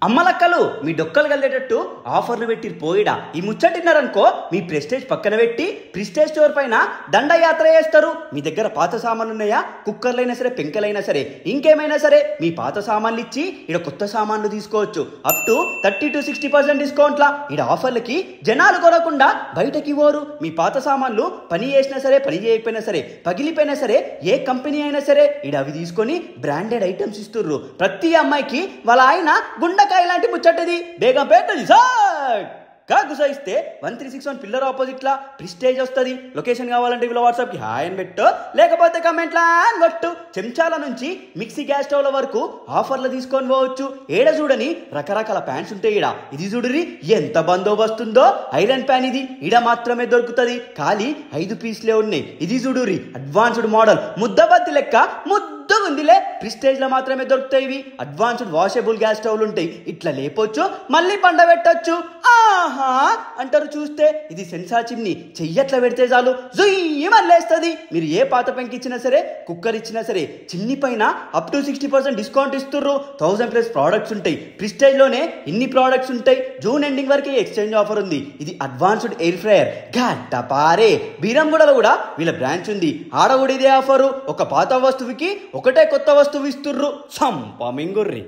అమ్మలక్కలు మీ డొక్కలు కలిగేటట్టు ఆఫర్లు పెట్టి పోయిడా ఈ ముచ్చటిన్నారనుకో మీ ప్రెస్టేజ్ పక్కన పెట్టి ప్రెస్టేజ్ స్టోర్ పైన దండయాత్ర చేస్తారు. మీ దగ్గర పాత సామాన్లు ఉన్నాయా? కుక్కర్లైనా సరే, పెంకలైనా సరే, ఇంకేమైనా సరే మీ పాత సామాన్లు ఇచ్చి ఇక్కడ కొత్త సామాన్లు తీసుకోవచ్చు. అప్ టు 30 to 60% డిస్కౌంట్లా ఇక్కడ ఆఫర్లకి జనాలు కొనకుండా బయటకి పోరు. మీ పాత సామాన్లు పని చేసినా సరే, పని చేయకపోయినా సరే, పగిలిపోయినా సరే, ఏ కంపెనీ అయినా సరే ఇక్కడ అవి తీసుకొని బ్రాండెడ్ ఐటమ్స్ ఇస్తుర్రు. ప్రతి అమ్మాయికి వాళ్ళ ఆయన గుండకాయ లాంటి ముచ్చటది బేగంపేట గుసాయిస్తే 1361 పిల్లర్ ఆపోజిట్ లా ప్రిస్టేజ్ వస్తుంది. లొకేషన్ కావాలంటే వీళ్ళ వాట్సాప్ కి హాయ్ అని పెట్టు, లేకపోతే కమెంట్లా అని కొట్టు. చెంచాల నుంచి మిక్సీ గ్యాస్ స్టవ్ల వరకు ఆఫర్లు తీసుకొని పోవచ్చు. ఏడ చూడని రకరకాల ప్యాన్స్ ఉంటాయి. ఈడ ఇది చూడురి ఎంత బందోబస్తుందో. ఐరన్ ప్యాన్ ఇది ఈడ మాత్రమే దొరుకుతుంది. ఖాళీ 5 పీస్లే ఉన్నాయి. ఇది చూడురి అడ్వాన్స్డ్ మోడల్ ముద్దబద్ది లెక్క ఉందిలే. ప్రిస్టేజ్ లో మాత్రమే దొరుకుతాయి. ఇవి అడ్వాన్స్డ్ వాషబుల్ గ్యాస్ స్టవ్లు ఉంటాయి. ఇట్లా లేపొచ్చు, మళ్ళీ పండ పెట్టచ్చు. ఆహా అంటారు చూస్తే. ఇది సెన్సార్ చిమ్ని చెయ్యట్లా పెడితే చాలు జుయ్యి మళ్ళేస్తుంది. మీరు ఏ పాత పెంకి ఇచ్చినా సరే, కుక్కర్ ఇచ్చినా సరే, చిమ్ని పైన అప్ టు 60% డిస్కౌంట్ ఇస్తుర్రు. 1000+ ప్రోడక్ట్స్ ఉంటాయి. ప్రిస్టేజ్ లోనే ఇన్ని ప్రోడక్ట్స్ ఉంటాయి. జూన్ ఎండింగ్ వరకు ఎక్స్చేంజ్ ఆఫర్ ఉంది. ఇది అడ్వాన్స్డ్ ఎయిర్ ఫ్రైయర్ గట్ట పారే. బీరంగూడలో కూడా వీళ్ళ బ్రాంచ్ ఉంది. ఆడ కూడా ఇదే ఆఫరు. ఒక పాత వస్తువుకి ఒకటే కొత్త వస్తువు ఇస్తుర్రు. సంపమింగుర్రి.